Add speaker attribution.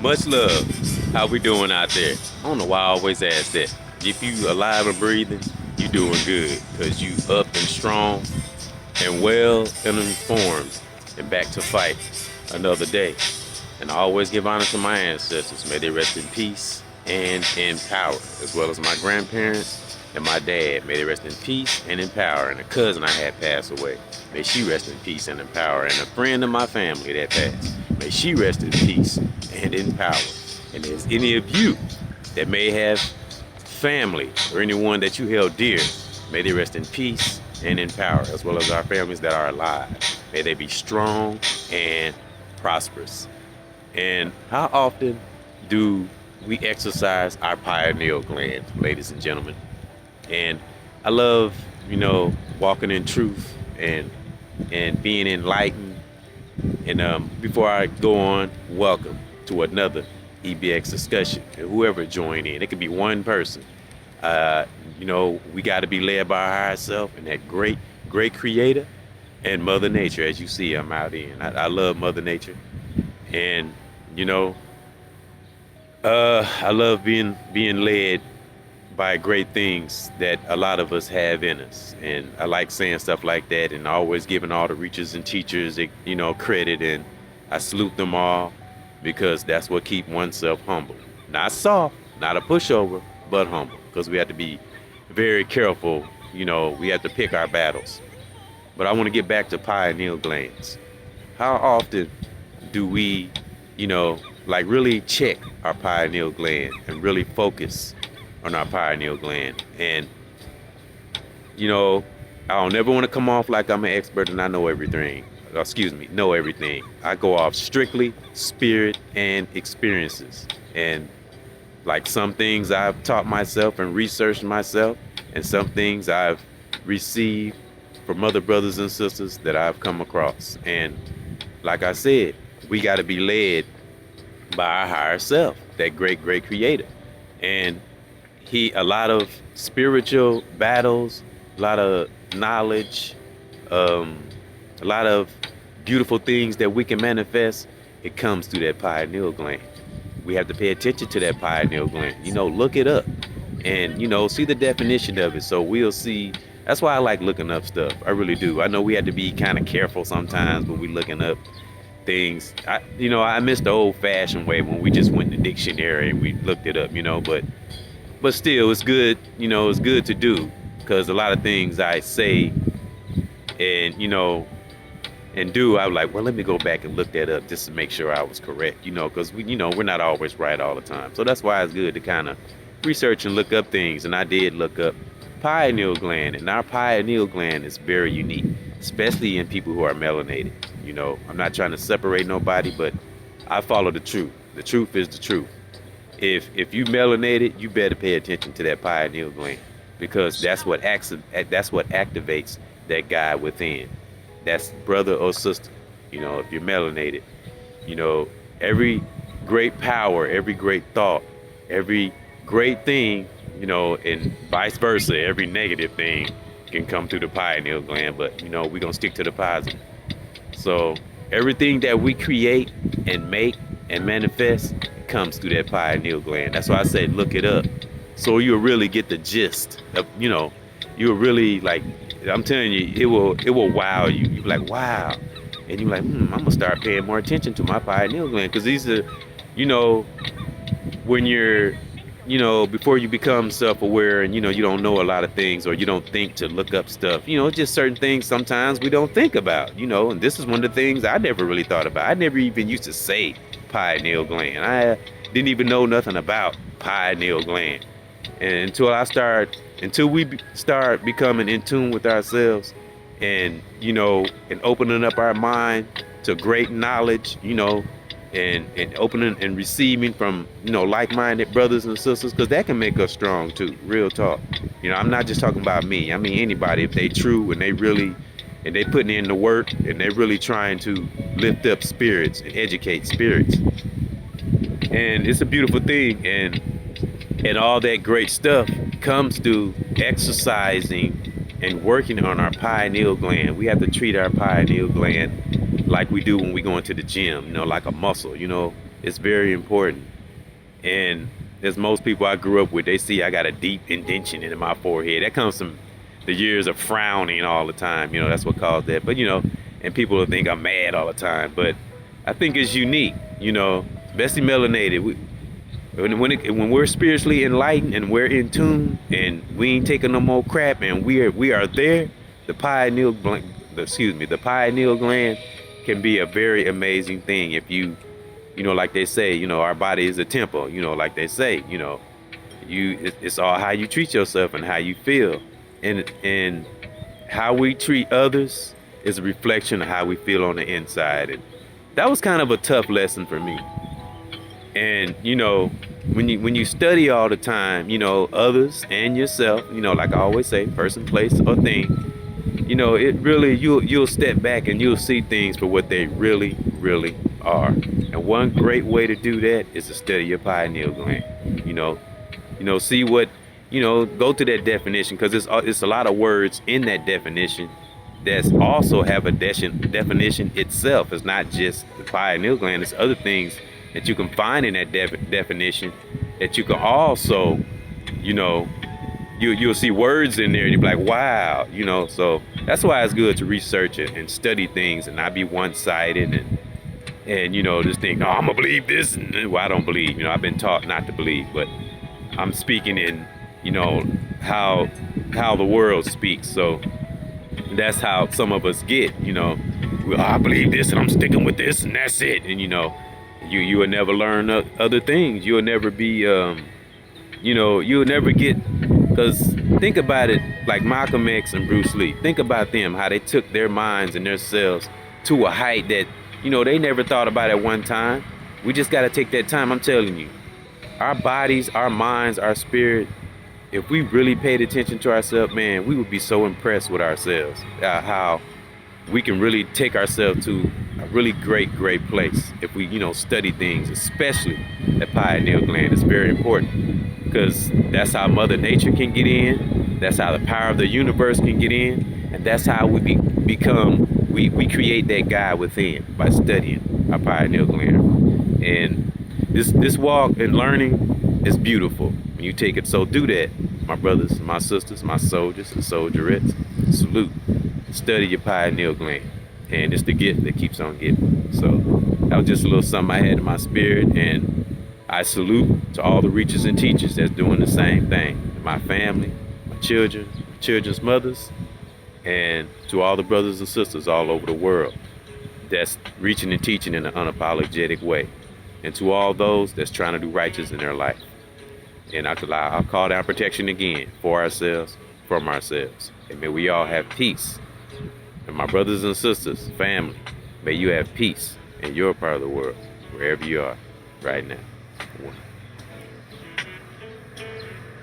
Speaker 1: Much love. How we doing out there? I don't know why I always ask that. If you alive and breathing, you doing good. Cause you up and strong and well and informed and back to fight another day. And I always give honor to my ancestors. May they rest in peace and in power. As well as my grandparents and my dad. May they rest in peace and in power. And a cousin I had passed away. May she rest in peace and in power. And a friend of my family that passed. May she rest in peace and in power. And if any of you that may have family or anyone that you held dear, may they rest in peace and in power, as well as our families that are alive. May they be strong and prosperous. And how often do we exercise our pineal gland, ladies and gentlemen? And I love, walking in truth and being enlightened. And before I go on, welcome to another EBX discussion. And whoever joined in, it could be one person. We got to be led by our higher self and that great creator and Mother Nature. As you see, I'm out in. I love Mother Nature. And, I love being led by great things that a lot of us have in us. And I like saying stuff like that and always giving all the reachers and teachers, credit. And I salute them all because that's what keeps oneself humble. Not soft, not a pushover, but humble. Because we have to be very careful. We have to pick our battles. But I want to get back to pineal glands. How often do we, really check our pineal gland and really focus on our pineal gland? And, I don't never want to come off like I'm an expert and I know everything. Know everything. I go off strictly spirit and experiences. And like some things I've taught myself and researched myself, and some things I've received from other brothers and sisters that I've come across. And like I said, we got to be led by our higher self, that great creator. And a lot of spiritual battles, a lot of knowledge, a lot of beautiful things that we can manifest, it comes through that pineal gland. We have to pay attention to that pineal gland. Look it up and, see the definition of it. So we'll see. That's why I like looking up stuff. I really do. I know we have to be kind of careful sometimes when we're looking up things. I miss the old fashioned way when we just went in the dictionary and we looked it up, but still it's good, it's good to do, because a lot of things I say and do, I'm like, well, let me go back and look that up just to make sure I was correct, because we're not always right all the time. So that's why it's good to kind of research and look up things. And I did look up pineal gland, and our pineal gland is very unique, especially in people who are melanated. I'm not trying to separate nobody, but I follow the truth. The truth is the truth. If you melanated, you better pay attention to that pineal gland, because that's what activates that guy within. That's brother or sister. If you're melanated, every great power, every great thought, every great thing, and vice versa, every negative thing can come through the pineal gland. But we're gonna stick to the positive. So everything that we create and make and manifest comes through that pineal gland. That's why I say look it up, so you'll really get the gist of, you'll really, like, I'm telling you, it will wow you. You'll be like, wow. And you're like, I'm gonna start paying more attention to my pineal gland, because these are, when you're, before you become self-aware and, you don't know a lot of things, or you don't think to look up stuff, just certain things sometimes we don't think about, and this is one of the things I never really thought about. I never even used to say pineal gland. I didn't even know nothing about pineal gland. And until we start becoming in tune with ourselves and, and opening up our mind to great knowledge, and opening and receiving from, like-minded brothers and sisters, because that can make us strong too, real talk. I'm not just talking about me. I mean anybody, if they true and they really, and they putting in the work and they're really trying to lift up spirits and educate spirits. And it's a beautiful thing, and all that great stuff comes through exercising and working on our pineal gland. We have to treat our pineal gland like we do when we go into the gym, like a muscle. It's very important. And as most people I grew up with, they see I got a deep indention in my forehead. That comes from the years of frowning all the time. You know, that's what caused that. But, you know, and people will think I'm mad all the time. But I think it's unique, you know, especially melanated. When we're spiritually enlightened and we're in tune and we ain't taking no more crap and we are there, the the pineal gland can be a very amazing thing if you know, like they say, you know, our body is a temple, you know, like they say, you know, it's all how you treat yourself and how you feel. And how we treat others is a reflection of how we feel on the inside. And that was kind of a tough lesson for me. And, you know, when you study all the time, you know, others and yourself, you know, like I always say, person, place, or thing, you know, it really, you'll step back and you'll see things for what they really, really are. And one great way to do that is to study your pineal gland. You know, see what, you know, go to that definition, because it's a lot of words in that definition that's also have a definition itself. It's not just the pineal gland. It's other things that you can find in that definition that you can also, you know, you'll see words in there and you'll be like, wow, you know. So that's why it's good to research it and study things and not be one-sided and you know, just think, oh, I'm gonna believe this, and well, I don't believe. You know, I've been taught not to believe, but I'm speaking in, you know, how the world speaks. So that's how some of us get, you know. Well, I believe this and I'm sticking with this and that's it. And you know, you will never learn other things. You'll never be you know, you'll never get, because think about it, like Malcolm X and Bruce Lee. Think about them, how they took their minds and their selves to a height that, you know, they never thought about at one time. We just got to take that time. I'm telling you, our bodies, our minds, our spirit, if we really paid attention to ourselves, man, we would be so impressed with ourselves, how we can really take ourselves to a really great place if we, you know, study things, especially the pineal gland. Is very important, because that's how Mother Nature can get in, that's how the power of the universe can get in, and that's how we we create that God within by studying our pineal gland. And this walk and learning is beautiful when you take it. So do that, my brothers, my sisters, my soldiers and soldierettes. Salute. Study your pineal gland, and it's the gift that keeps on giving. So that was just a little something I had in my spirit, and I salute to all the reachers and teachers that's doing the same thing. My family, my children, children's mothers, and to all the brothers and sisters all over the world that's reaching and teaching in an unapologetic way, and to all those that's trying to do righteous in their life. And I'll call down protection again for ourselves, from ourselves. And may we all have peace. And my brothers and sisters, family, may you have peace in your part of the world, wherever you are right now.